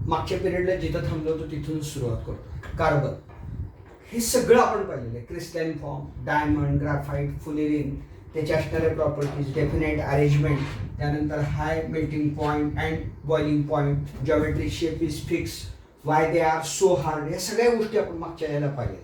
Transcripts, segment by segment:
मागच्या पिरियडला जिथं थांबलो होतो तिथून सुरुवात करतो. कार्बन हे सगळं आपण पाहिलेलं आहे. Crystalline form, diamond, graphite, fullerene, त्याच्या असणाऱ्या प्रॉपर्टीज, डेफिनेट अरेंजमेंट, त्यानंतर high melting point and boiling point, geometric shape is fix, Y they are so hard, या सगळ्या गोष्टी आपण मागच्या याला पाहिल्या.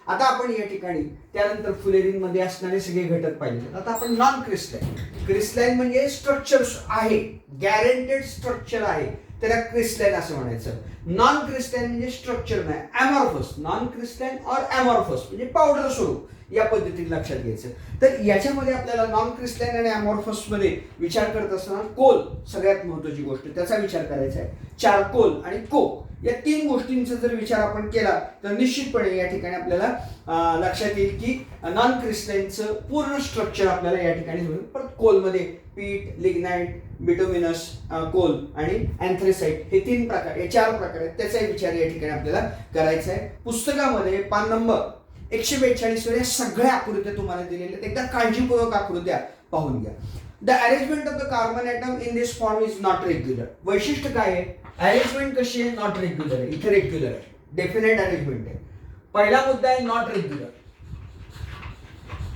आता आपण या ठिकाणी त्यानंतर फुलेरिन मध्ये असणारे सगळे घटक पाहिले. आता आपण नॉन क्रिस्टलाइन, क्रिस्टलाइन म्हणजे स्ट्रक्चर आहे, गॅरंटेड स्ट्रक्चर आहे, त्याला क्रिस्टलाइन असं म्हणायचं. नॉन क्रिस्टलाइन म्हणजे स्ट्रक्चर नाही, अमॉर्फस. नॉन क्रिस्टलाइन और अमॉर्फस म्हणजे पावडर स्वरूप, या पद्धतीने लक्षात घ्यायचं. तर याच्यामध्ये आपल्याला नॉन क्रिस्टलाइन आणि अमॉर्फस मध्ये विचार करत असताना कोल सगळ्यात महत्त्वाची गोष्ट, त्याचा विचार करायचा आहे. चारकोल आणि कोक या तीन गोष्टींचा जर विचार आपण केला तर निश्चितपणे या ठिकाणी आपल्याला लक्षात येईल की नॉन क्रिस्टलाइनचं पूर्ण स्ट्रक्चर आपल्याला या ठिकाणी होईल. परत कोलमध्ये पीट, लिग्नाइट, बिटुमिनस कोल आणि अँथ्रेसाइट हे तीन प्रकार, हे चार प्रकार आहेत, त्याचा विचार या ठिकाणी आपल्याला करायचा आहे. पुस्तकामध्ये पान नंबर 142 वर या सगळ्या आकृत्या तुम्हाला दिलेल्या आहेत. एकदा काळजीपूर्वक आकृत्या पाहून घ्या. The arrangement of the carbon atom in this form is not regular. वैशिष्ट्य काय आहे? अरेंजमेंट कशी आहे? नॉट रेग्युलर आहे. इथे रेग्युलर आहे, डेफिनेट अरेंजमेंट आहे. पहिला मुद्दा आहे नॉट रेग्युलर,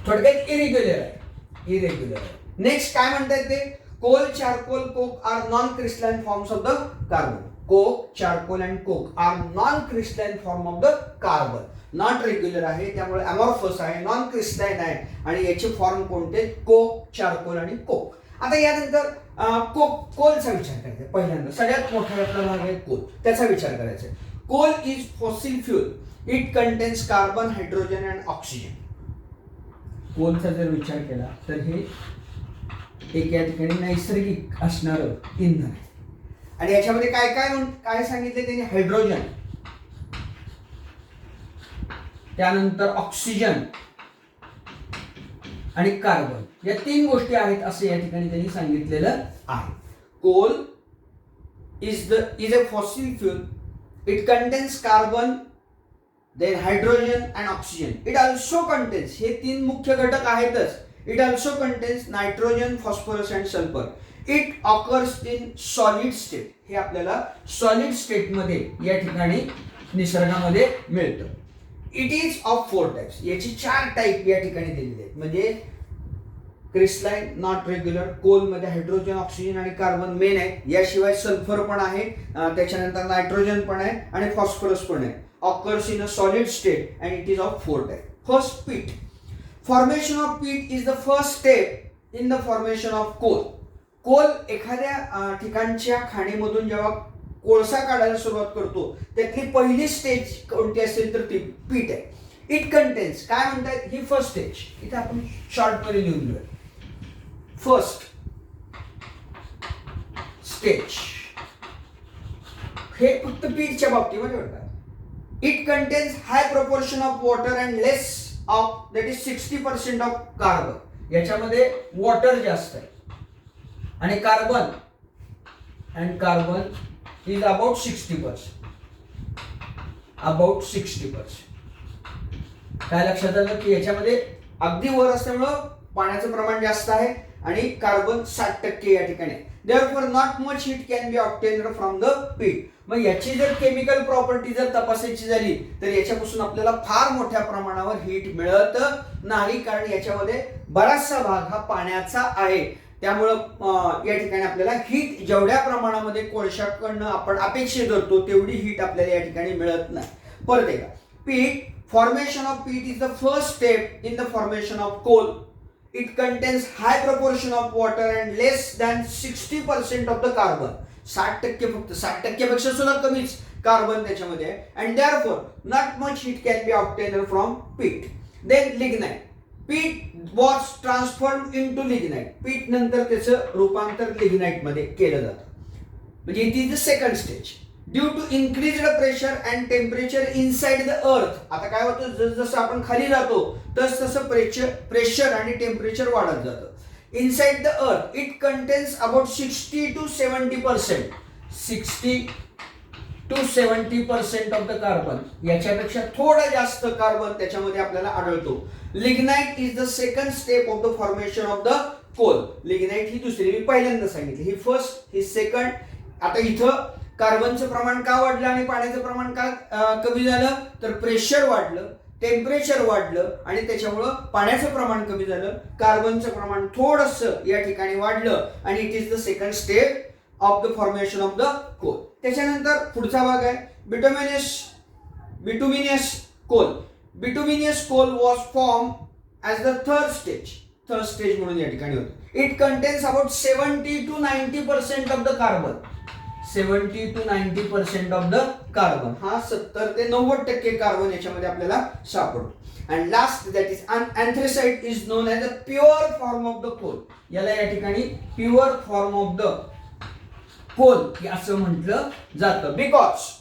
थोडक्यात इरेग्युलर आहे, इरेग्युलर आहे. नेक्स्ट काय म्हणतात ते? Coal, charcoal, coke are non crystalline forms of the carbon. Coke, charcoal and coke are non crystalline form of the carbon. Not regular आहे, त्यामुळे अमॉर्फस आहे, नॉन क्रिस्टलाइन आहे आणि याचे फॉर्म कोणते? कोक, चारकोल आणि कोक. आता यानंतर कोलचा विचार करायचा. पहिल्यांदा सगळ्यात मोठा आपला भाग आहे कोल, त्याचा विचार करायचा. Coal is fossil fuel, it contains carbon, hydrogen and oxygen. कोलचा जर विचार केला तर हे एक या ठिकाणी नैसर्गिक असणारं इंधन आहे. आणि याच्यामध्ये काय काय काय सांगितले त्यांनी? हायड्रोजन, त्यानंतर ऑक्सिजन आणि कार्बन, या तीन गोष्टी आहेत असं या ठिकाणी त्यांनी सांगितलेलं आहे. Coal is a fossil fuel, it contains carbon, then hydrogen and oxygen. It also contains, हे तीन मुख्य घटक आहेतच. It also contains nitrogen, phosphorus and sulphur. It occurs in solid state, हे आपल्याला सॉलिड स्टेटमध्ये या ठिकाणी निसर्गामध्ये मिळतं. इट इज ऑफ 4 टाइप्स, याची 4 टाईप या ठिकाणी दिलेले आहेत. म्हणजे क्रिस्टलाइन, नॉट रेग्युलर, कोलमध्ये हायड्रोजन, ऑक्सिजन आणि कार्बन मेन आहे. याशिवाय सल्फर पण आहे, त्याच्यानंतर नायट्रोजन पण आहे आणि फॉस्फरस पण आहे. Occurs in a solid state and it is of 4 type. First, peat. Formation of peat is the first step in the formation of coal. Coal एखाद्या ठिकाणच्या खाणीमधून जेव्हा कोळसा काढायला सुरुवात करतो त्यातली पहिली स्टेज कोणती असेल तर ती पीट आहे. इट कंटेन्स, काय म्हणतात? ही फर्स्ट स्टेज, इथे आपण शॉर्ट मध्ये लिहून घेऊया. फर्स्ट स्टेज हे फक्त पीटच्या बाबतीमध्ये होतात. It contains high proportion of water and less of, that is 60% of carbon. याच्यामध्ये वॉटर जास्त आहे आणि कार्बन is about 60%. About 60%. काय लक्षात आलं की याच्यामध्ये अगदी वर असल्यामुळं पाण्याचं प्रमाण जास्त आहे आणि कार्बन 60% या ठिकाणी. Therefore not much heat can be obtained from the peat. मग याची जर केमिकल प्रॉपर्टी जर तपासायची झाली तर याच्यापासून आपल्याला फार मोठ्या प्रमाणावर हीट मिळत नाही, कारण याच्यामध्ये बराचसा भाग हा पाण्याचा आहे. त्यामुळं या ठिकाणी आपल्याला हीट जेवढ्या प्रमाणामध्ये कोळशाकडनं आपण अपेक्षित धरतो तेवढी हीट आपल्याला या ठिकाणी मिळत नाही. परत एकदा, peat, formation of peat is the first step in the formation of coal. It contains high proportion of water and less than 60% of the carbon. 60% फक्त, 60% पेक्षा सुद्धा कमीच कार्बन त्याच्यामध्ये आहे. And therefore not much heat can be obtained from peat. Then lignite. Peat was transformed into lignite. Peat नंतर त्याचं रूपांतर lignite मध्ये केलं जातं. म्हणजे it is the second stage. Due to increased pressure and temperature inside the earth. आता काय होतं, जसं आपण खाली जातो तसं प्रेशर आणि टेम्परेचर वाढत जातं. Inside the earth it contains about 60 to 70%. 60 to 70% of the carbon. याच्यापेक्षा थोडा जास्त कार्बन त्याच्यामध्ये आपल्याला आढळतो. Lignite is the second step of the formation of the coal. Lignite ही दुसरी, मी पहिल्यांदा सांगितली, ही फर्स्ट, ही सेकंड. आता इथं कार्बनचं प्रमाण का वाढलं आणि पाण्याचं प्रमाण का कमी झालं, तर प्रेशर वाढलं, टेम्परेचर वाढलं आणि त्याच्यामुळं पाण्याचं प्रमाण कमी झालं, कार्बनचं प्रमाण थोडंसं या ठिकाणी वाढलं आणि it is the second step of the formation of the coal. त्याच्यानंतर पुढचा भाग आहे bituminous coal. Bituminous coal was form as the third stage म्हणून या ठिकाणी होतं. It contains about 70 to 90% of the carbon. 70 to 90% of the carbon. हा 70 ते 90% कार्बन याच्यामध्ये आपल्याला सापडतो. And last that is anthracite is known as a pure form of the Coal. याला या ठिकाणी pure form of the coal असं म्हटलं जातं. Because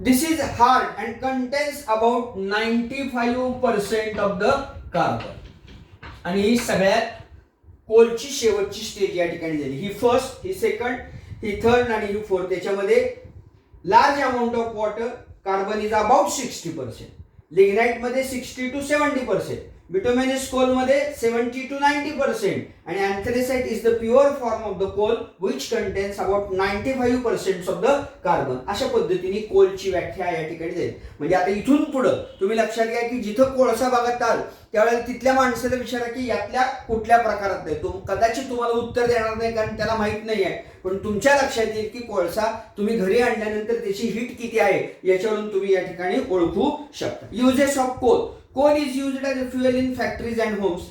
this is hard and contains about 95% of the carbon. आणि ही सगळ्यात कोलची शेवटची स्टेज या ठिकाणी झाली. ही फर्स्ट, ही सेकंड, ही थर्ड आणि ही फोर्थ. त्याच्यामध्ये large amount of water, carbon is about 60%, lignite मध्ये 60 to 70%, बिटुमिनस कोल मध्ये 70 to 90% आणि anthracite is the pure form of the coal which contains about 95% of the carbon. अशा पद्धतीने कोलची व्याख्या या ठिकाणी जाईल. म्हणजे आता इथून पुढं तुम्ही लक्षात घ्या की जिथं कोळसा बघताल त्यावेळेला तिथल्या माणसाला विचारा की यातल्या कुठल्या प्रकारात आहे. कदाचित तुम्हाला उत्तर देणार नाही कारण त्याला माहित नाही आहे, पण तुमच्या लक्षात येईल की कोळसा तुम्ही घरी आणल्यानंतर त्याची हीट किती आहे याच्यावरून तुम्ही या ठिकाणी ओळखू शकता. Uses of coal. Coal is used as a fuel in factories and homes.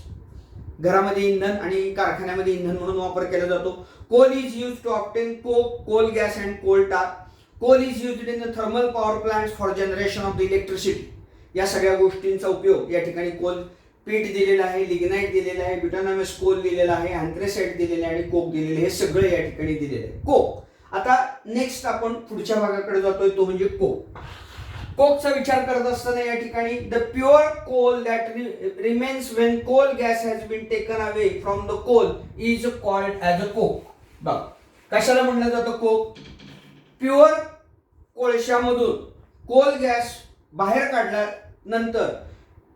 घरामध्ये इंधन आणि कारखान्यामध्ये इंधन म्हणून वापर केला जातो. Coal is use to obtain coke, coal gas and coal tar. Coal is used in the thermal power plants for generation of the electricity. या सगळ्या गोष्टींचा उपयोग या ठिकाणी कोल पीठ दिलेला आहे, लिग्नाइट दिलेला आहे, बिटुमिनस कोल दिलेला आहे, अँथ्रेसाइट दिलेला आहे आणि कोक दिलेले, हे सगळं या ठिकाणी दिलेलं आहे. कोक. आता नेक्स्ट आपण पुढच्या भागाकडे जातोय तो म्हणजे कोक. कोकचा विचार करत असताना या ठिकाणी the pure coal that remains when coal gas has been taken away from the coal is called as a coke. बघ कशाला म्हणलं जातं कोक. प्युअर कोळशामधून कोल गॅस बाहेर काढल्यानंतर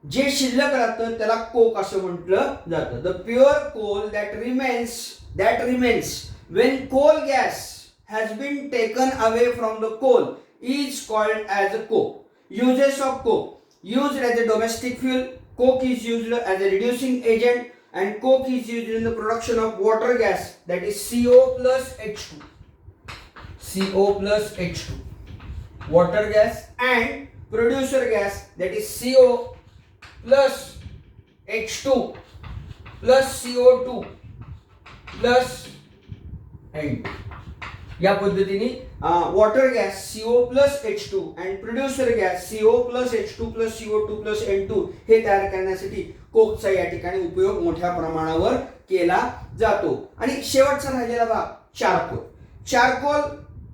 जे शिल्लक राहतं त्याला कोक असं म्हटलं जातं. The pure coal that remains when coal gas has been taken away from the coal is called as a coke. Uses of coke. Used as a domestic fuel. Coke is used as a reducing agent and coke is used in the production of water gas, that is CO plus H2. CO plus H2. Water gas and producer gas, that is CO plus H2 plus CO2 plus N2. या पद्धतीने water gas CO plus H2 and producer gas CO plus H2 plus CO2 plus N2 हे तयार करण्यासाठी कोकचा या ठिकाणी उपयोग मोठ्या प्रमाणावर केला जातो. आणि शेवटचा राहिलेला भाग charcoal. Charcoal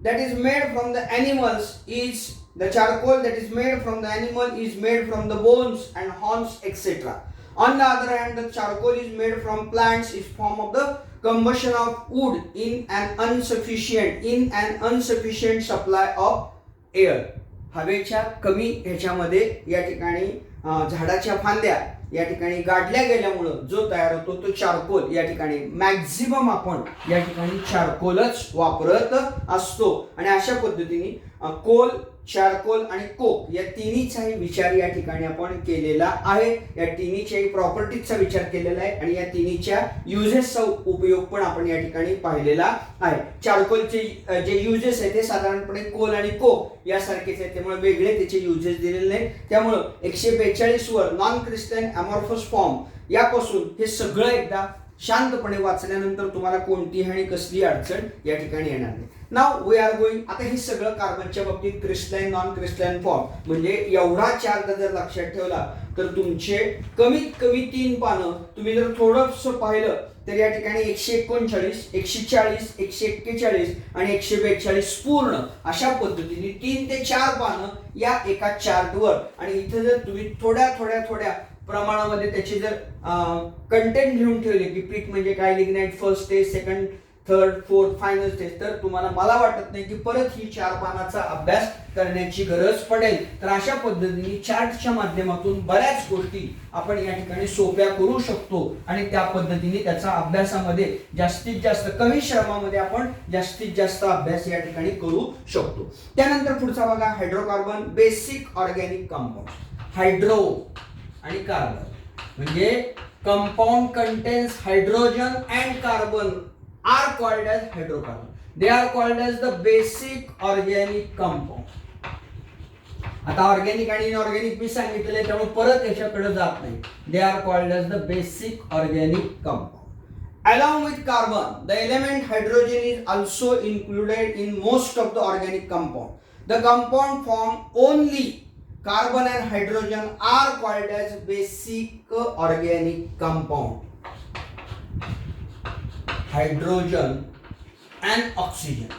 that is made from the animals is the charcoal that is made from the animal is made from the bones and horns etc. On the other hand, the charcoal is made from plants is form of the combustion of wood in an insufficient supply of air. हवेच्या कमी ह्याच्यामध्ये या ठिकाणी झाडाच्या फांद्या या ठिकाणी गाडल्या गेल्यामुळं जो तयार होतो तो चारकोल. या ठिकाणी मॅक्झिमम आपण या ठिकाणी चारकोलच वापरत असतो आणि अशा पद्धतीने कोल, चारकोल आणि कोक या तिन्हीचाही विचार या ठिकाणी आपण केलेला आहे. या तिन्हीच्याही प्रॉपर्टीजचा विचार केलेला आहे आणि या तिन्हीच्या युजेसचा उपयोग पण आपण या ठिकाणी पाहिलेला आहे. चारकोलचे जे युजेस आहेत ते साधारणपणे कोल आणि कोक यासारखेच आहेत, त्यामुळे वेगळे त्याचे युजेस दिलेले नाहीत. त्यामुळं 142 were non crystalline amorphous form यापासून हे सगळं एकदा शांतपणे वाचल्यानंतर तुम्हाला कोणतीही आणि कसली अडचण या ठिकाणी येणार नाही. Now we are going. आता हे सगळं कार्बनच्या बाबतीत क्रिस्टलाइन, नॉन क्रिस्टलाइन फॉर्म म्हणजे एवढा चार्ट जर लक्षात ठेवला तर तुमचे कमीत कमी 3 पानं तुम्ही जर थोडंसं पाहिलं तर या ठिकाणी 139, 140, 141 आणि 142 पूर्ण अशा पद्धतीने 3 ते 4 पानं या एका चार्टवर. आणि इथे जर तुम्ही थोड्या प्रमाणामध्ये त्याचे जर कंटेंट लिहून ठेवले की पीक म्हणजे काय, lignite first stage, second third fourth final stage, तर तुम्हाला मला वाटत नाही की परत ही 4 पानाचा अभ्यास करण्याची गरज पडेल. तर अशा पद्धतीने चार्टच्या माध्यमातून बऱ्याच गोष्टी आपण या ठिकाणी सोप्या करू शकतो आणि त्या पद्धतीने त्याचा अभ्यासामध्ये जास्तीत जास्त कमी श्रमामध्ये आपण जास्तीत जास्त अभ्यास या ठिकाणी करू शकतो. त्यानंतर पुढचा बघा, hydrocarbon basic organic compound. Hydro आणि कार्बन म्हणजे compound contains hydrogen and carbon are called as hydrocarbon. They are called as the basic organic compound. आता ऑर्गॅनिक आणि इनऑर्गॅनिक मी सांगितले त्यामुळे परत याच्याकडे जात नाही. They are called as the basic organic compound. Along with carbon, the element hydrogen is also included in most of the organic compound. The compound formed only carbon and hydrogen are called as basic organic compound. Hydrogen and oxygen,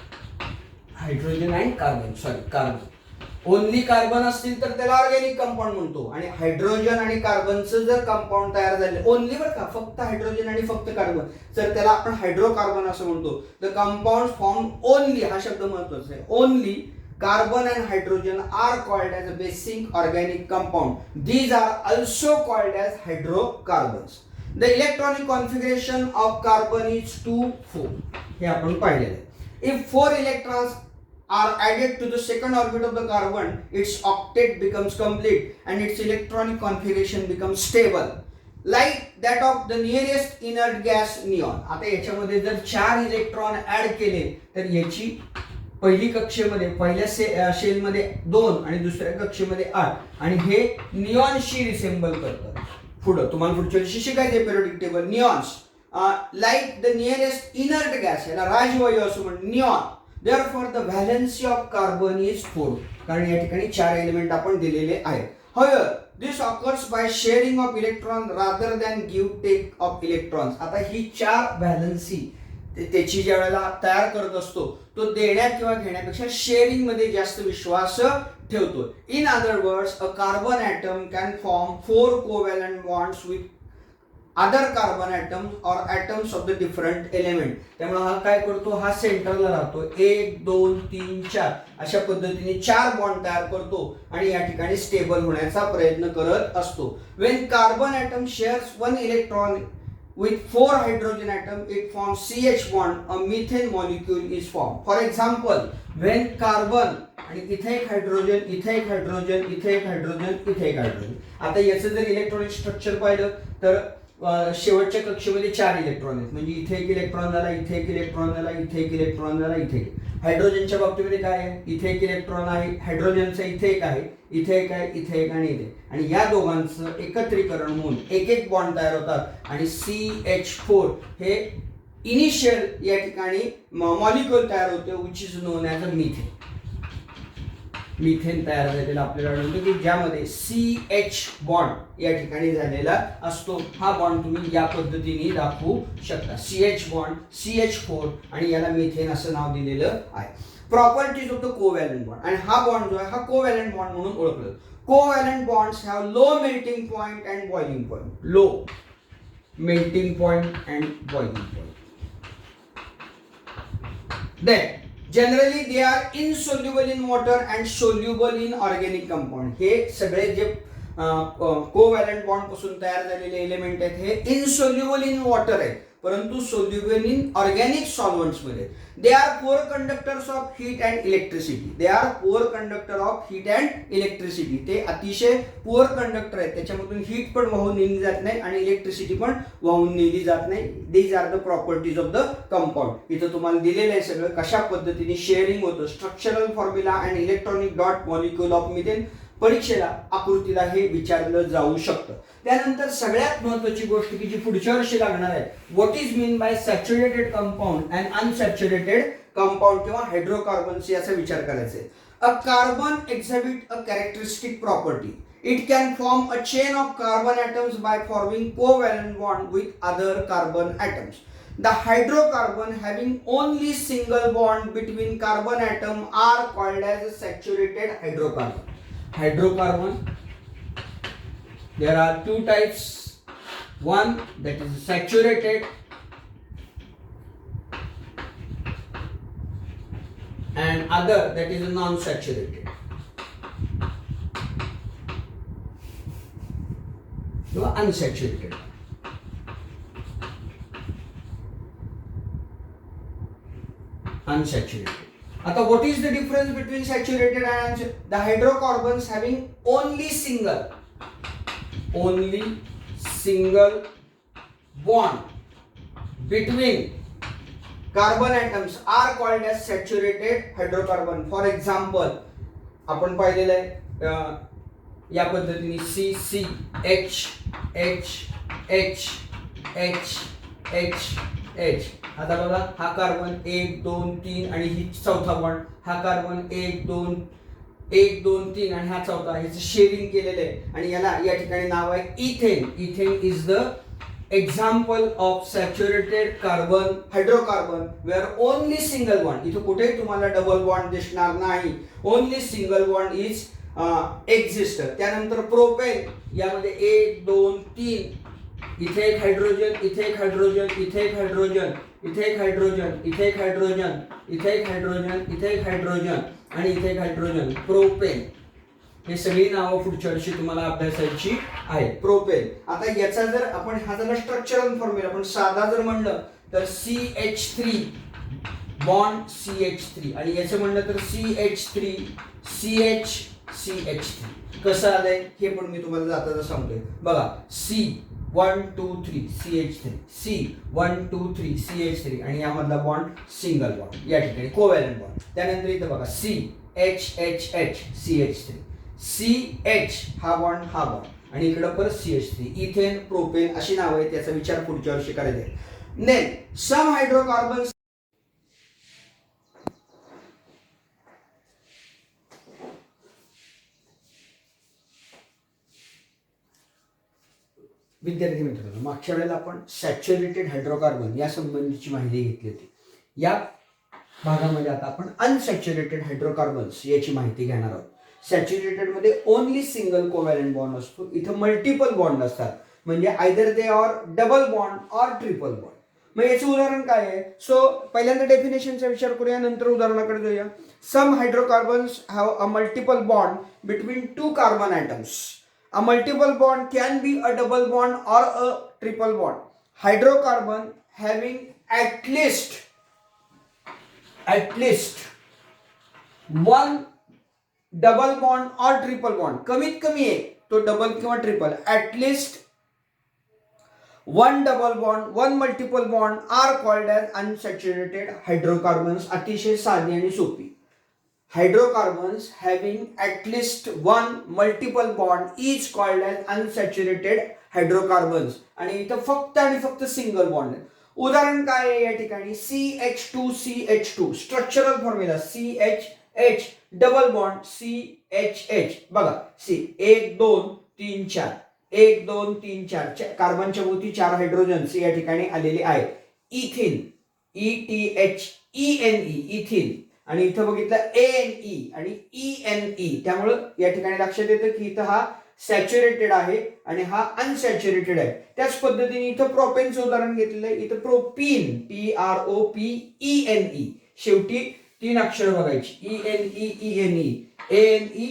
hydrogen and carbon, carbon only carbon असतील तर त्याला organic compound म्हणतो. आणि hydrogen आणि कार्बनचं जर compound तयार झाले only बरं का, फक्त हायड्रोजन आणि फक्त कार्बन, तर त्याला आपण हायड्रोकार्बन असं म्हणतो. द कंपाऊंड फॉर्म ओनली, हा शब्द महत्वाचा आहे, only carbon and hydrogen are called as a basic organic compound. These are also called as hydrocarbons. The electronic configuration of carbon is 2,4. हे आपण पाहिलेलं आहे. If 4 electrons are added to the second orbit of the carbon, its octet becomes complete and its electronic configuration becomes stable, like that of the nearest inert gas neon. आता याच्यामध्ये जर 4 electron add केले तर याची पहिली कक्षेमध्ये पहिल्या शेलमध्ये 2 आणि दुसऱ्या कक्षेमध्ये 8 आणि हे निऑनशी रिसेंबल करतात. पुढे तुम्हाला पुढच्या वर्षी शिकायचे periodic table. Neons like the nearest inert gas, याला राजवायू असं म्हणतात, neon. Therefore the valency of carbon is 4, कारण या ठिकाणी 4 एलिमेंट आपण दिलेले आहेत. However, this occurs by sharing of electron rather than give take of electrons. आता ही 4 व्हॅलेन्सी त्याची ज्या वेळेला तयार करत असतो तो देण्यात किंवा घेण्यापेक्षा शेअरिंग मध्ये जास्त विश्वास ठेवतो. In other words, a carbon atom can form 4 covalent bonds with other carbon atoms और atoms of the different element. त्यामुळे हा काय करतो, हा सेंटरला राहतो, 1 2 3 4 अशा पद्धतीने 4 बॉन्ड तयार करतो आणि या ठिकाणी स्टेबल होण्याचा प्रयत्न करत असतो. When carbon atom shares 1 electron with 4 hydrogen atom, it forms CH bond, a methane molecule is formed. For example, when carbon आणि इथे एक हायड्रोजन, इथे एक हायड्रोजन, इथे एक हायड्रोजन, इथे एक हायड्रोजन. आता याचं जर इलेक्ट्रॉनिक स्ट्रक्चर पाहिलं तर शेवटच्या कक्षेमध्ये 4 इलेक्ट्रॉन आहेत, म्हणजे इथे एक इलेक्ट्रॉन झाला, इथे एक इलेक्ट्रॉन झाला, इथे एक इलेक्ट्रॉन झाला, इथे. हायड्रोजनच्या बाबतीमध्ये काय आहे, इथे एक इलेक्ट्रॉन आहे, हायड्रोजनचा इथे एक आहे, इथे एक आहे, इथे एक आणि इथे, आणि या दोघांचं एकत्रीकरण होऊन एक एक बॉन्ड तयार होतात आणि CH4 हे इनिशियल या ठिकाणी मॉलिक्युल तयार होते, which is known as a methane. Methane तयार झालेला आपल्याला आढळतो की ज्यामध्ये CH बॉन्ड या ठिकाणी झालेला असतो. हा बॉन्ड तुम्ही या पद्धतीने दाखवू शकता, CH बॉन्ड, CH4 आणि याला मिथेन असं नाव दिलेलं आहे. Properties of the covalent bond, आणि हा बॉन्ड जो आहे हा कोव्हॅलंट बॉन्ड म्हणून ओळखला जातो. Covalent bonds have low melting point and boiling point. Low melting point and boiling point. Then generally they are insoluble in water and soluble in organic compound. हे सगळे जे कोव्हॅलंट बॉन्ड पासून तयार झालेले element आहेत हे इनसोल्युबल इन वॉटर आहेत, परंतु सोल्युबल इन ऑर्गॅनिक सॉल्व्हंट्स मध्ये. They are poor conductors of heat and electricity. They are poor conductor of heat and electricity. ते अतिशय पुअर कंडक्टर आहेत, त्याच्यामधून हीट पण वाहून नेली जात नाही आणि इलेक्ट्रिसिटी पण वाहून नेली जात नाही. These are the properties of the compound. इथं तुम्हाला दिलेलं आहे सगळं कशा पद्धतीने शेअरिंग होतं, structural formula and electronic dot molecule of methane. परीक्षेला आकृतीला हे विचारलं जाऊ शकतं. त्यानंतर सगळ्यात महत्त्वाची गोष्ट की जी पुढच्या वर्षी लागणार आहे, what is mean by saturated compound and unsaturated compound किंवा हायड्रोकार्बन्स याचा विचार करायचा आहे. A carbon exhibit a characteristic property. It can form a chain of carbon atoms by forming covalent bond with other carbon atoms. The hydrocarbon having only single bond between carbon atom are called as a saturated hydrocarbon. Hydrocarbon, there are 2 types. One that is saturated and other that is non-saturated. किंवा unsaturated. Unsaturated. आता what is the difference between saturated and unsaturated? The hydrocarbons having only single bond between carbon atoms are called as saturated hydrocarbon. For example, आपण पाहिलेलं आहे या पद्धतीने C C H H H H H H. आता बघा हा carbon 1 2 3 आणि ही चौथा बॉन्ड, हा कार्बन 1 2 3 आणि हा चौथा, ह्याचं शेअरिंग केलेलं आहे आणि याला या ठिकाणी नाव आहे ethane. Ethane is the example of saturated carbon hydrocarbon where only single bond. इथं कुठेही तुम्हाला डबल बॉन्ड दिसणार नाही, only single bond is exist. त्यानंतर प्रोपेन, यामध्ये 1 2 3 इथे एक हायड्रोजन, इथे एक हायड्रोजन, इथे एक हायड्रोजन, इथे एक हायड्रोजन, इथे एक हायड्रोजन, इथे एक हायड्रोजन, इथे एक हायड्रोजन आणि इथे एक हायड्रोजन. प्रोपेन. हे सगळी नावं पुढच्या वर्षी तुम्हाला अभ्यासायची आहे. प्रोपेन. आता याचा जर आपण हा जर स्ट्रक्चरल फॉर्म्युला आपण साधा जर म्हणलं तर CH3 बॉन्ड CH3 आणि याचं म्हणलं तर CH3 CH CH3. कसं आलंय हे पण मी तुम्हाला जाता सांगतोय. बघा C 1 2 3 CH3 C 1 2 3 CH3 आणि यामधला बॉन्ड सिंगल बॉन्ड, या ठिकाणी कोव्हॅलंट बॉन्ड. त्यानंतर इथं बघा C H H H CH3 CH हा बॉन्ड आणि इकडं परत CH3. इथेन प्रोपेन अशी नाव आहेत, त्याचा विचार पुढच्या वर्षी करायचा आहे. नेन सम हायड्रोकार्बन्स विद्यार्थी मित्रांनो, मागच्या वेळेला आपण सॅच्युरेटेड हायड्रोकार्बन या संबंधीची माहिती घेतली होती. या भागामध्ये आता आपण अनसॅच्युरेटेड हायड्रोकार्बन्स याची माहिती घेणार आहोत. सॅच्युरेटेड मध्ये ओनली सिंगल कोव्हॅलंट बॉन्ड असतो, इथं मल्टिपल बॉन्ड असतात, म्हणजे either they or double bond or triple bond. मग याचं उदाहरण काय आहे? सो पहिल्यांदा डेफिनेशनचा विचार करूया, नंतर उदाहरणाकडे जाऊया. Some hydrocarbons have a multiple bond between two carbon atoms. A multiple bond can be a double bond or a triple bond. Hydrocarbon having at least one double bond or triple bond. कमीत कमी आहे तो double किंवा triple. At least one double bond, one multiple bond are called as unsaturated hydrocarbons. अतिशय साधी आणि सोपी. Hydrocarbons having at least one multiple bond is called as unsaturated hydrocarbons. आणि इथं फक्त आणि फक्त सिंगल बॉन्ड. उदाहरण काय आहे या ठिकाणी? CH2CH2 structural formula CHH double bond CHH. बघा C 1 2 3 4 1 2 3 4 कार्बनच्या भोवती 4 हायड्रोजन्स या ठिकाणी आलेले आहेत. इथिन ETHENE इथिन आणि इथं बघितलं ANE आणि ENE. त्यामुळे या ठिकाणी लक्षात येतं की इथं हा सॅच्युरेटेड आहे आणि हा अनसॅच्युरेटेड आहे. त्याच पद्धतीने इथं प्रोपेनचं उदाहरण घेतलेलं आहे. इथं प्रोपीन PROPENE शेवटी 3 अक्षर बघायची ENE ANE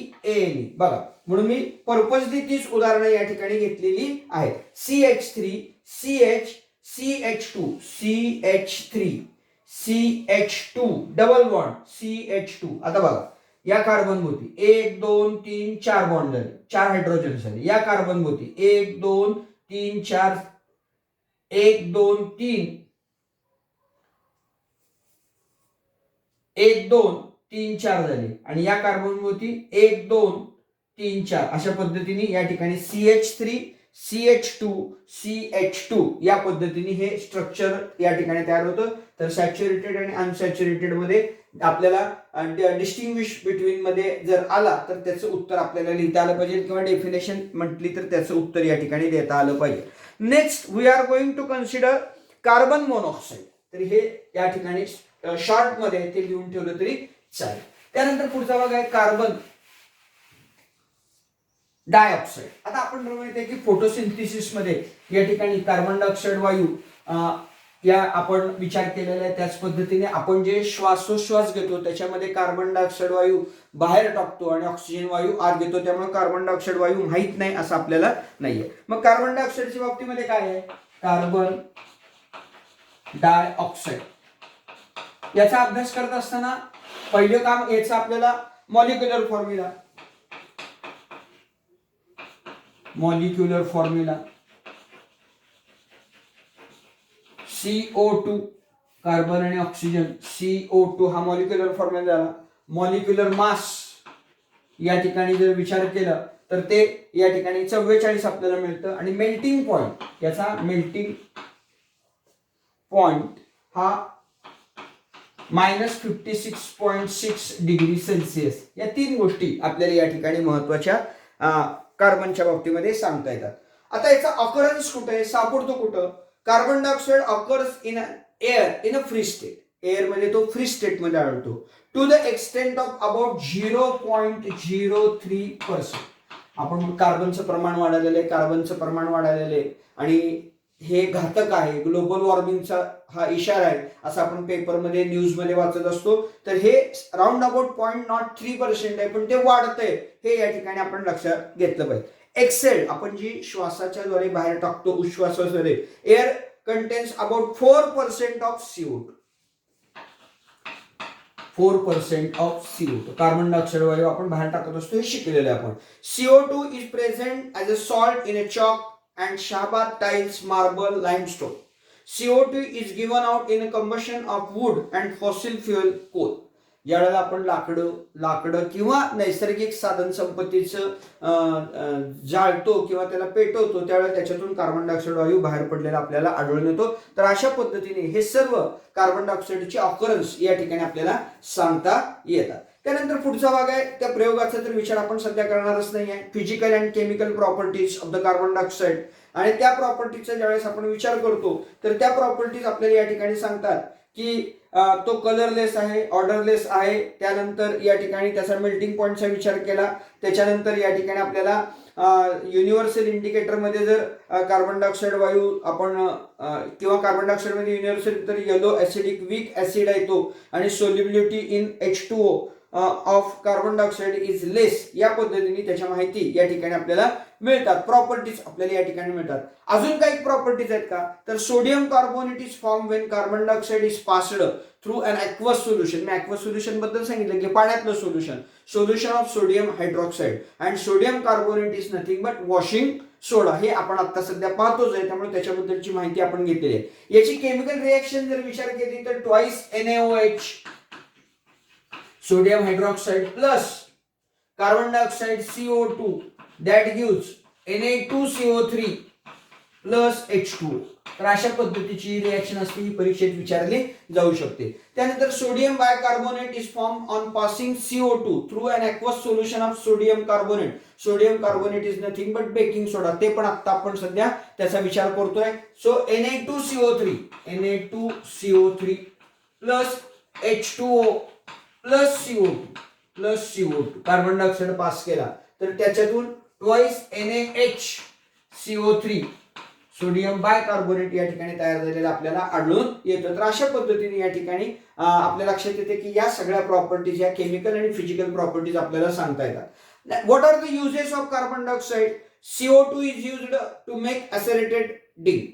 बघा. म्हणून मी पर्पजली तीच उदाहरणं या ठिकाणी घेतलेली आहेत. CH3 CH CH2 CH3 CH2 double bond CH2. आता बघा या कार्बन भोवती 1 2 3 4 बॉन्ड झाले, 4 हायड्रोजन झाले. या कार्बन भोवती 1 2 3 4 1 2 3 1 2 3 4 झाले आणि या कार्बन भोवती 1 2 3 4 अशा पद्धतीने या ठिकाणी CH3 CH2 CH2 या पद्धतीने हे स्ट्रक्चर या ठिकाणी तयार होतं. तर सॅच्युरेटेड आणि अनसॅच्युरेटेड मध्ये आपल्याला डिस्टिंग्विश बिटवीन मध्ये जर आला तर त्याचं उत्तर आपल्याला लिहिता आलं पाहिजे किंवा डेफिनेशन म्हटली तर त्याचं उत्तर या ठिकाणी देता आलं पाहिजे. Next we are going to consider carbon monoxide. तर हे या ठिकाणी शॉर्ट मध्ये ते लिहून ठेवलं तरी चालेल. त्यानंतर पुढचा भाग आहे कार्बन डायऑक्साईड. आता आपण माहिती आहे की फोटोसिंथेसिस मध्ये या ठिकाणी कार्बन डायऑक्साईड वायू या आपण विचार केलेला आहे. त्याच पद्धतीने आपण जे श्वासोश्वास घेतो त्याच्यामध्ये कार्बन डायऑक्साईड वायू बाहेर टाकतो आणि ऑक्सिजन वायू आत घेतो, त्यामुळे कार्बन डायऑक्साईड वायू माहित नाही असं आपल्याला नाहीये. मग कार्बन डायऑक्साईडच्या बाबतीमध्ये काय आहे, कार्बन डायऑक्साईड याचा अभ्यास करत असताना पहिलं काम याचं आपल्याला मॉलिक्युलर फॉर्म्युला CO2 कार्बन आणि ऑक्सिजन, CO2 हा मॉलिक्युलर फॉर्म्युला झाला. मॉलिक्युलर मास या ठिकाणी जर विचार केला तर ते या ठिकाणी 44 आपल्याला मिळतं. आणि मेल्टिंग पॉइंट, याचा मेल्टिंग पॉइंट हा -56.6 डिग्री सेल्सिअस. या तीन गोष्टी आपल्याला या ठिकाणी महत्वाच्या कार्बनच्या बाबतीमध्ये सांगता येतात. आता याचा ऑकरन्स कुठे आहे, सापडतो कुठं, carbon dioxide occurs in air in a free state. Air मध्ये तो फ्री स्टेट मध्ये आढळतो to the extent of about 0.03%. आपण कार्बनचं प्रमाण वाढालेलं आहे आणि हे घातक आहे, ग्लोबल वॉर्मिंगचा हा इशारा आहे असं आपण पेपरमध्ये न्यूजमध्ये वाचत असतो. तर हे राऊंड अबाउट 0.03% आहे, पण ते वाढतंय हे या ठिकाणी आपण लक्षात घेतलं पाहिजे. एक्सेल आपण जी श्वासाच्या द्वारे बाहेर टाकतो, उच्छ्वासाद्वारे, air contains about 4% of CO2. 4% of CO2 carbon dioxide वायू आपण बाहेर टाकत असतो, हे शिकलेलं आहे आपण. CO2 is present as a salt in a chalk and Shabat tiles, marble, limestone. CO2 is given out in a combustion of wood and fossil fuel coal. ज्यावेळेला आपण लाकडं किंवा नैसर्गिक साधन संपत्तीचं जाळतो किंवा त्याला पेटवतो त्यावेळेला त्याच्यातून कार्बन डायऑक्साईड वायू बाहेर पडलेला आपल्याला आढळून येतो. तर अशा पद्धतीने हे सर्व कार्बन डायऑक्साईडचे ऑकरन्स या ठिकाणी आपल्याला सांगता येतात. त्यानंतर पुढचा भाग आहे, त्या प्रयोगाचा तर विचार आपण सध्या करणारच नाही आहे. Physical and chemical properties of the carbon dioxide. आणि त्या प्रॉपर्टीचा ज्यावेळेस आपण विचार करतो तर त्या प्रॉपर्टीज आपल्याला या ठिकाणी सांगतात की तो कलरलेस आहे, ऑर्डरलेस आहे. त्यानंतर या ठिकाणी त्याचा मेल्टिंग पॉइंटचा विचार केला. त्याच्यानंतर या ठिकाणी आपल्याला युनिव्हर्सल इंडिकेटर मध्ये जर कार्बन डायऑक्साईड वायू आपण किंवा कार्बन डायऑक्साईड मध्ये युनिव्हर्सल तर येलो ऍसिडिक वीक ऍसिड आहे तो, आणि solubility in H2O of carbon dioxide is less. या पद्धतीने त्याच्या माहिती या ठिकाणी आपल्याला मिळतात, प्रॉपर्टीज आपल्याला या ठिकाणी मिळतात. अजून काही प्रॉपर्टीज आहेत का, तर sodium carbonate is form when carbon dioxide is passed through an aqueous solution. मी ॲक्वस सोल्युशन बद्दल सांगितलं की पाण्यातलं solution of sodium hydroxide. And sodium carbonate is nothing but washing soda. हे आपण आता सध्या पाहतोच आहे, त्यामुळे त्याच्याबद्दलची माहिती आपण घेतलेली आहे. याची केमिकल रिएक्शन जर विचार केली तर twice NaOH sodium hydroxide plus carbon dioxide CO2 that gives Na2CO3 plus H2O. तर अशा पद्धतीची रिएक्शन असते, ही परीक्षेत विचारली जाऊ शकते. त्यानंतर sodium bicarbonate is form on passing CO2 through an aqueous solution of sodium carbonate. Sodium carbonate is nothing but baking soda. ते पण आता आपण सध्या त्याचा विचार करतोय. So Na2CO3 plus H2O plus CO2 carbon dioxide pass केला तर त्याच्यातून ट्वाइस NaHCO3 सोडियम बायकार्बोनेट या ठिकाणी तयार झालेला आपल्याला आढळून येतं. तर अशा पद्धतीने या ठिकाणी आपल्या लक्षात येते की या सगळ्या प्रॉपर्टीज, या केमिकल आणि फिजिकल प्रॉपर्टीज आपल्याला सांगता येतात. What are the uses of carbon dioxide? CO2 is used to make aerated drink.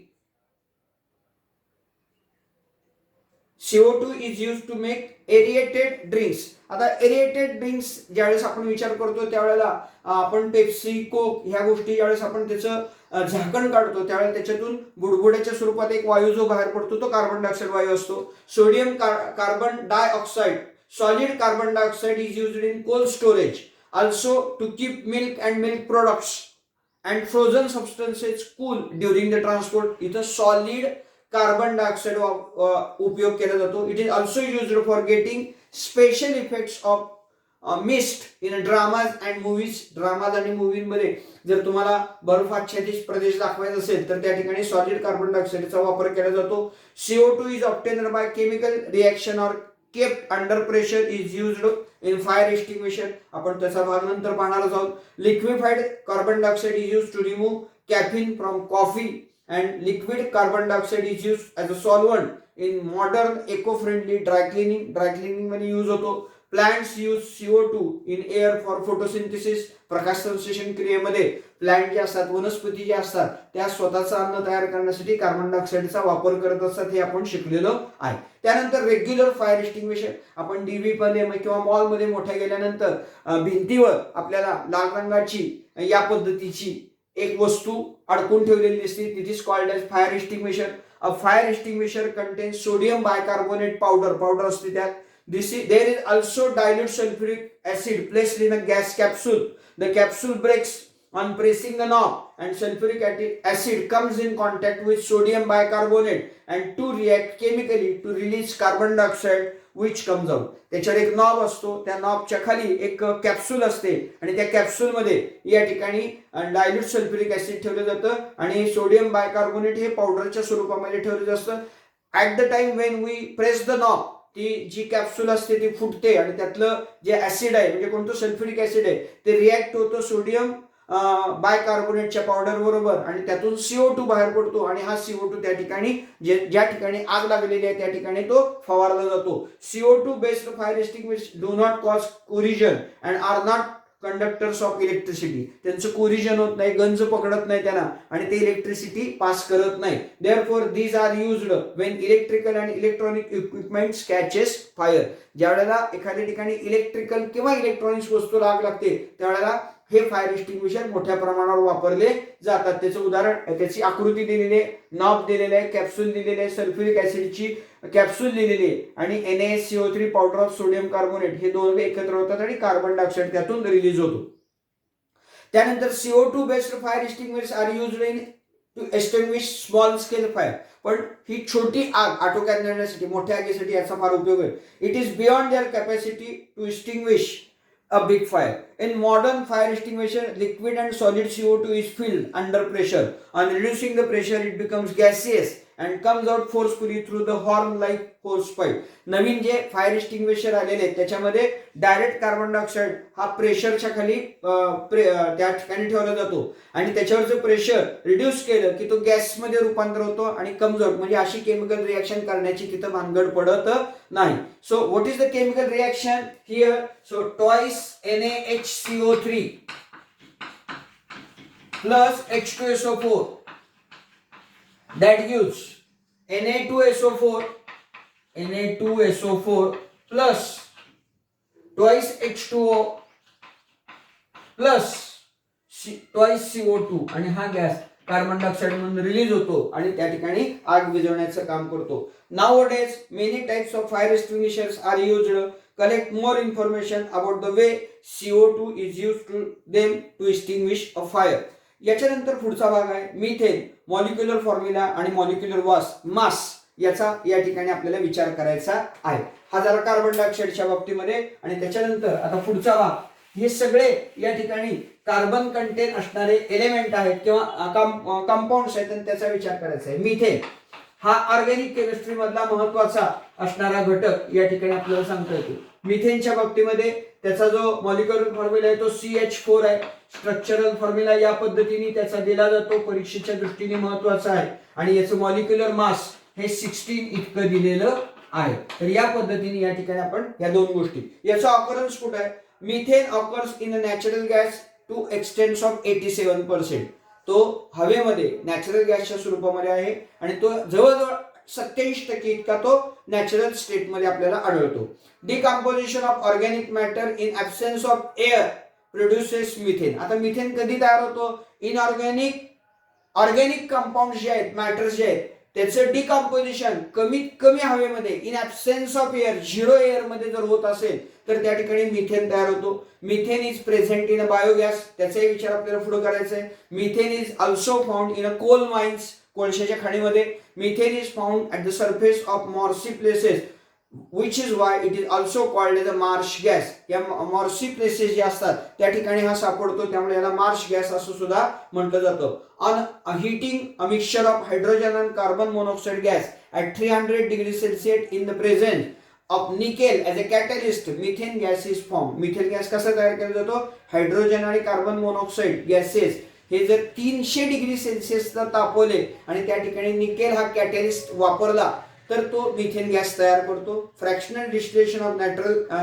CO2 is used to make aerated drinks. आता एरिएटेड ड्रिंक्स ज्यावेळेस आपण विचार करतो त्यावेळेला आपण पेप्सी, कोक ह्या गोष्टी ज्यावेळेस आपण त्याचं झाकण काढतो त्यावेळेला त्याच्यातून बुडबुड्याच्या स्वरूपात एक वायू जो बाहेर पडतो तो कार्बन डायऑक्साईड वायू असतो. Sodium carbon dioxide, solid carbon dioxide is used in cold storage, also to keep milk and milk products and frozen substances cool during the transport. इथं सॉलिड कार्बन डायऑक्साईड उपयोग केला जातो. It is also used for getting special effects of mist in dramas and movies. Dramas आणि मूवीमध्ये जर तुम्हाला बर्फाच्छादित प्रदेश दाखवायचा असेल तर त्या ठिकाणी सॉलिड कार्बन डायऑक्साईडचा वापर केला जातो. CO2 is obtained by chemical reaction or kept under pressure, is used in fire extinguisher. आपण त्याचा भाग नंतर पाहणार आहोत. Liquefied carbon dioxide is used to remove caffeine from coffee and liquid carbon dioxide is used as a solvent in modern eco-friendly dry cleaning मध्ये use होतो. Plants use CO2 in air for photosynthesis, प्रकाश संश्लेषण क्रियेमध्ये plant जे असतात, वनस्पती जे असतात, त्या स्वतःचं अन्न तयार करण्यासाठी कार्बन डायऑक्साईडचा वापर करत असतात, हे आपण शिकलेलो आहे. त्यानंतर रेग्युलर फायर एक्सटिंग्विशर, आपण डीबी मध्ये किंवा मॉल मध्ये मोठ्या गेल्यानंतर भिंतीवर आपल्याला लाल रंगाची या पद्धतीची एक वस्तू अडकून ठेवलेली असते. It is called as fire extinguisher. A fire extinguisher contains sodium bicarbonate powder असते त्यात. There is also dilute sulfuric acid placed in a gas capsule. The capsule breaks on pressing the knob and sulfuric acid comes in contact with sodium bicarbonate and to react chemically to release carbon dioxide which comes out. त्याच्यावर एक knob असतो, त्या नॉबच्या खाली एक capsule असते आणि त्या capsule मध्ये या ठिकाणी डायल्यूट सल्फ्युरिक ऍसिड ठेवलं जातं आणि सोडियम बायकार्बोनेट हे पावडरच्या स्वरूपामध्ये ठेवलं असतं. At the time when we press the knob, ती जी कॅप्सूल असते ती फुटते आणि त्यातलं जे ऍसिड आहे म्हणजे कोणतं सल्फ्युरिक ऍसिड आहे ते रिॲक्ट होतं सोडियम बायकार्बोनेटच्या पावडर बरोबर आणि त्यातून CO2 बाहेर पडतो आणि हा CO2 त्या ठिकाणी ज्या ठिकाणी आग लागलेली आहे त्या ठिकाणी तो फवारला जातो. CO2 based fire extinguisher do not cause corrosion and are not conductors of electricity. त्यांचं कोरिजन होत नाही, गंज पकडत नाही त्यांना आणि ते इलेक्ट्रिसिटी पास करत नाही. Therefore these are used when electrical and electronic equipments catches fire. ज्या वेळेला एखाद्या ठिकाणी इलेक्ट्रिकल किंवा इलेक्ट्रॉनिक्स वस्तू आग लागते त्यावेळेला हे फायर एक्सटिंग्विशर मोठ्या प्रमाणावर वापरले जातात. त्याचं उदाहरण, त्याची आकृती दिलेली आहे, नॉब दिलेले आहे, कॅप्सूल दिलेले आहे, सल्फ्युरिक ऍसिडची कॅप्सूल दिलेली आहे आणि NaCO3 powder of sodium carbonate हे दोन एकत्र होतात आणि कार्बन डायऑक्साईड त्यातून रिलीज होतो. त्यानंतर CO2 based fire extinguishers are used in to extinguish small scale fire. पण ही छोटी आग आटोक्यात नेण्यासाठी, मोठ्या आगीसाठी याचा फार उपयोग आहे. It is beyond their capacity to extinguish a big fire. In modern fire extinguisher, liquid and solid CO2 is filled under pressure. On reducing the pressure, it becomes gaseous and comes out forcefully through the horn-like hose pipe. नवीन जे fire extinguisher आलेले आहेत त्याच्यामध्ये direct carbon dioxide हा प्रेशरच्या खाली त्या ठिकाणी ठेवला जातो आणि त्याच्यावरचं प्रेशर रिड्यूस केलं की तो गॅसमध्ये रूपांतर होतो आणि कम्स आउट, म्हणजे अशी केमिकल रिएक्शन करण्याची तिथं भानगड पडत नाही. So what is the chemical reaction here? So twice NaHCO3 plus H2SO4 that gives Na2SO4 plus twice H2O plus twice CO2 आणि हा गॅस कार्बन डायऑक्साईड म्हणून रिलीज होतो आणि त्या ठिकाणी आग विझवण्याचं काम करतो. Nowadays many types of fire extinguishers are used. Collect more information about the way CO2 is used to them to extinguish a fire. याच्यानंतर पुढचा भाग आहे मिथेन, मॉलिक्युलर फॉर्म्युला आणि मॉलिक्युलर मास याचा या ठिकाणी आपल्याला विचार करायचा आहे. हा झाला कार्बन डायऑक्साईडच्या बाबतीमध्ये. आणि त्याच्यानंतर आता पुढचा भाग, हे सगळे या ठिकाणी कार्बन कंटेन असणारे एलिमेंट आहेत किंवा कंपाऊंड्स आहेत आणि त्याचा विचार करायचा आहे. मिथेन हा ऑर्गॅनिक केमिस्ट्री मधला महत्वाचा असणारा घटक या ठिकाणी आपल्याला सांगता येतो. मिथेनच्या बाबतीमध्ये त्याचा जो मॉलिक्युलर फॉर्म्युला आहे तो CH4 आहे. स्ट्रक्चरल फॉर्म्युला या पद्धतीने त्याचा दिला जातो, परीक्षेच्या दृष्टीने महत्वाचा आहे आणि याचं मॉलिक्युलर मास हे 16 इतकं दिलेलं आहे. तर या पद्धतीने या ठिकाणी आपण या दोन गोष्टी, याचा ऑकरन्स कुठे आहे? Methane occurs in a natural gas to extent of 87%. तो हवेमध्ये नॅचरल गॅसच्या स्वरूपामध्ये आहे आणि तो जवळजवळ 87% इतका तो नॅचरल स्टेट मध्ये आपल्याला आढळतो. Decomposition of organic matter in absence of air produces methane. आता मिथेन कधी तयार होतो? ऑर्गॅनिक कंपाऊंड जे आहेत, मॅटर्स जे आहेत, त्याचं डिकम्पोजिशन कमीत कमी हवेमध्ये in absence of air, zero air मध्ये जर होत असेल तर त्या ठिकाणी मिथेन तयार होतो. Methane is present in a biogas, त्याचाही विचार आपल्याला पुढे करायचा आहे. Methane is also found in a coal mines, कोळशाच्या खाणीमध्ये. Methane is found at the surface of marshy places which is why it is also called as a marsh gas. या मॉर्सी places जे असतात त्या ठिकाणी हा सापडतो, त्यामुळे याला मार्श गॅस असं सुद्धा म्हटलं जातं. On heating a mixture of hydrogen and carbon monoxide gas at 300 degree Celsius in the presence of nickel as a catalyst methane gas is form. Methane gas कसा तयार केला जातो? हायड्रोजन आणि कार्बन मोनॉक्साइड गॅसेस हे जर 300 degree सेल्सिअसला तापवले आणि त्या ठिकाणी निकेल हा कॅटलिस्ट वापरला तर तो मिथेन गॅस तयार करतो. Fractional distillation of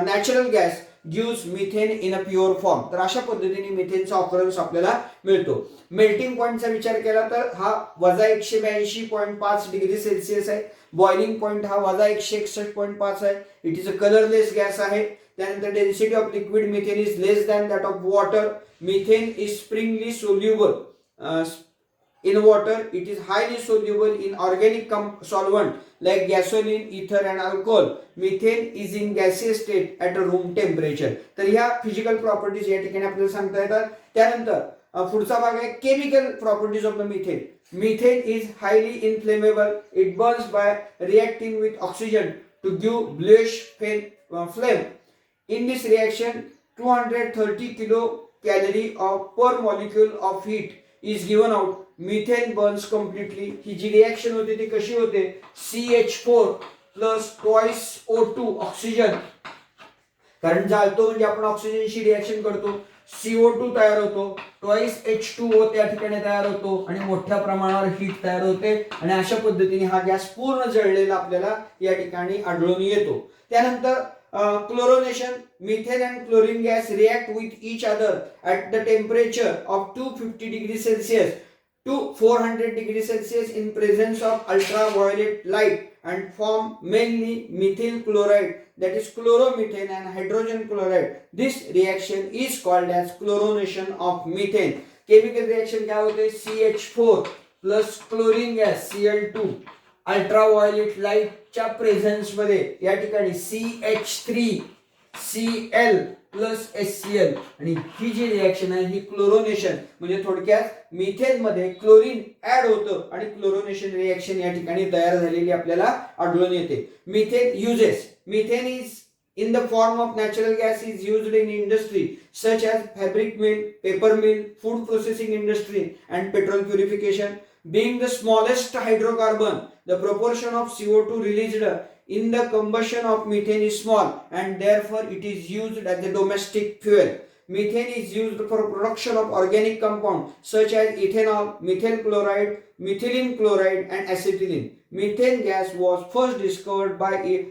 natural gas gives methane in a pure form. तर अशा पद्धतीने मिथेनचा ऑकरन्स आपल्याला मिळतो. मेल्टिंग पॉईंटचा विचार केला तर हा -182.5 डिग्री सेल्सिअस आहे. बॉइलिंग पॉईंट हा -161.5 आहे. It is a colourless gas आहे. त्यानंतर density of liquid methane is less than that of water. Methane is Sprüngli soluble in water. It is highly soluble in organic solvent like gasoline, ether and alcohol. Methane is in gaseous state at a room temperature. तर ह्या physical properties या ठिकाणी आपल्याला सांगता येतात. त्यानंतर पुढचा भाग आहे chemical properties of the methane. Methane is highly inflammable. It Burns bye reacting with oxygen two give bluish flame. In this reaction 230 kilocalorie per molecule of heat is given out. Methane burns completely. ही जी reaction होते ती कशी होते, CH4 plus twice O2 oxygen, कारण जाळतो म्हणजे आपण ऑक्सिजनशी reaction करतो, CO2 तयार होतो, ट्वाइस H2O त्या ठिकाणी तयार होतो आणि मोठ्या प्रमाणावर हीट तयार होते आणि अशा पद्धतीने हा गॅस पूर्ण जळलेला आपल्याला या ठिकाणी आढळून येतो. त्यानंतर chlorination. Methane and chlorine gas react with each other at the temperature of 250 degrees Celsius to 400 degrees Celsius in presence of ultraviolet light and form mainly methyl chloride, that is chloromethane and hydrogen chloride. This reaction is called as chlorination of methane. Chemical reaction क्या होते, CH4 plus chlorine gas Cl2 ultraviolet लाईटच्या presence मध्ये या ठिकाणी CH3Cl plus HCl आणि ही जी reaction आहे ही क्लोरोनेशन म्हणजे थोडक्यात मिथेन मध्ये क्लोरीन ऍड होतं आणि क्लोरोनेशन रिएक्शन या ठिकाणी तयार झालेली आपल्याला आढळून येते. Methane uses. Methane is in the form of natural gas is used in industry such as fabric mill, paper mill, food processing industry and petrol purification. Being the smallest hydrocarbon, the proportion of CO2 released in the combustion of methane is small and therefore it is used as a domestic fuel. Methane is used for production of organic compounds such as ethanol, methyl chloride, methylene chloride and acetylene. Methane gas was first discovered by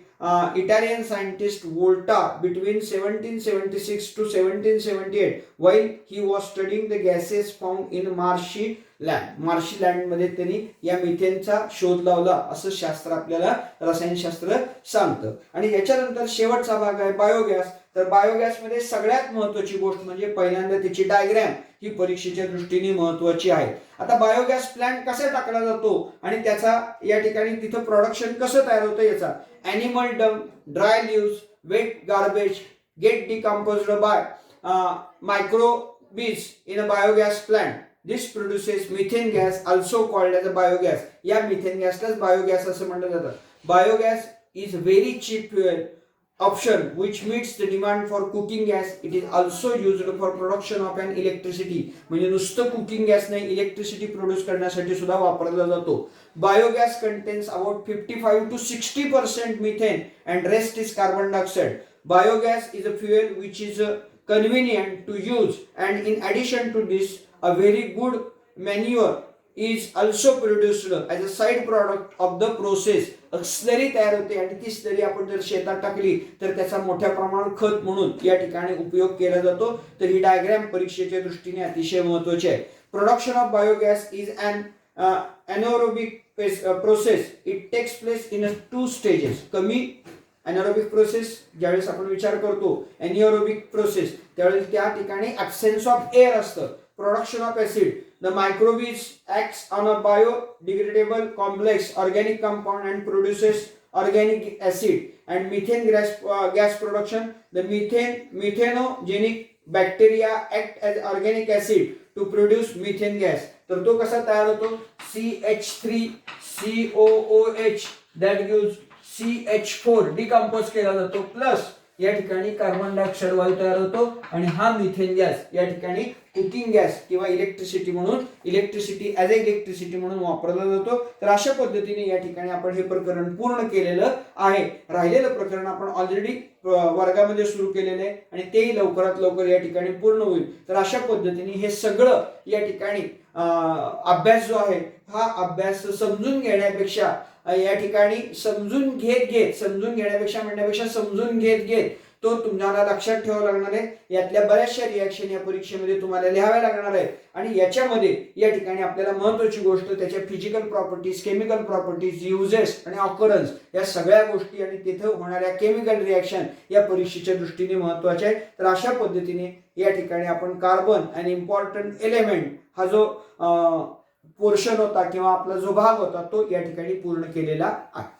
Italian scientist Volta between 1776 to 1778 while he was studying the gases found in marshy land. Marshy land मध्ये त्यांनी या मिथेनचा शोध लावला असं शास्त्र आपल्याला रसायनशास्त्र सांगतं. आणि याच्यानंतर शेवटचा भाग आहे बायोगॅस. तर बायोगॅस मध्ये सगळ्यात महत्त्वाची गोष्ट म्हणजे पहिल्यांदा त्याची डायग्राम ही परीक्षेच्या दृष्टीने महत्त्वाची आहे. आता बायोगॅस प्लांट कसा टाकला जातो आणि त्याचा या ठिकाणी तिथं प्रोडक्शन कसं तयार होतं याचा animal dung, dry leaves, wet garbage get decomposed by microbes in a biogas plant. This produces methane gas also called as a biogas. या मिथेन गॅसलाच बायोगॅस असं म्हटलं जातं. Biogas is very cheap fuel option which meets the demand for cooking gas. It is also used for production of an electricity. म्हणजे नुसतं cooking gas नाही, electricity produce करण्यासाठी सुद्धा वापरला जातो. Biogas contains about 55 to 60% methane and rest is carbon dioxide. Biogas is a fuel which is convenient to use and in addition to this a very good manure is also produced as a side product of the process. Slurry तयार होते आणि ती slurry आपण जर शेतात टाकली तर त्याचा मोठ्या प्रमाणात खत म्हणून या ठिकाणी उपयोग केला जातो. तर ही डायग्राम परीक्षेच्या दृष्टीने अतिशय महत्त्वाची आहे. Production of biogas is an anaerobic process. It takes place in 2 stages. कमी anaerobic process ज्यावेळेस आपण विचार करतो anaerobic process त्यावेळेस त्या ठिकाणी absence of air असतं. Production of acid. The microbes acts on a biodegradable complex organic compound and produces organic acid. And methane gas production. The methanogenic bacteria act as organic acid to produce methane gas. तर तो कसा तयार होतो CH3COOH that gives CH4 decompose केला जातो plus या ठिकाणी carbon dioxide वायू तयार होतो आणि हा मिथेन गॅस या ठिकाणी कुकिंग गॅस किंवा इलेक्ट्रिसिटी म्हणून, इलेक्ट्रिसिटी ॲज अ इलेक्ट्रिसिटी म्हणून वापरला जातो. तर अशा पद्धतीने या ठिकाणी आपण हे प्रकरण पूर्ण केलेलं आहे. राहिलेलं प्रकरण आपण ऑलरेडी वर्गामध्ये सुरू केलेलं आहे आणि तेही लवकरात लवकर या ठिकाणी पूर्ण होईल. तर अशा पद्धतीने हे सगळं या ठिकाणी अभ्यास जो आहे हा अभ्यास समजून घेण्यापेक्षा या ठिकाणी समजून घेण्यापेक्षा म्हणण्यापेक्षा समजून घेत तो तुम्हाला लक्षात ठेवावा लागणार आहे. यातल्या बऱ्याचशा रिॲक्शन या परीक्षेमध्ये तुम्हाला लिहाव्या लागणार आहेत आणि याच्यामध्ये या ठिकाणी आपल्याला महत्त्वाची गोष्ट त्याच्या physical properties, chemical properties, uses आणि ऑकरन्स या सगळ्या गोष्टी आणि तिथे होणाऱ्या केमिकल रिॲक्शन या परीक्षेच्या दृष्टीने महत्त्वाच्या आहेत. तर अशा पद्धतीने या ठिकाणी आपण कार्बन आणि इम्पॉर्टंट एलिमेंट हा जो पोर्शन होता किंवा आपला जो भाग होता तो या ठिकाणी पूर्ण केलेला आहे.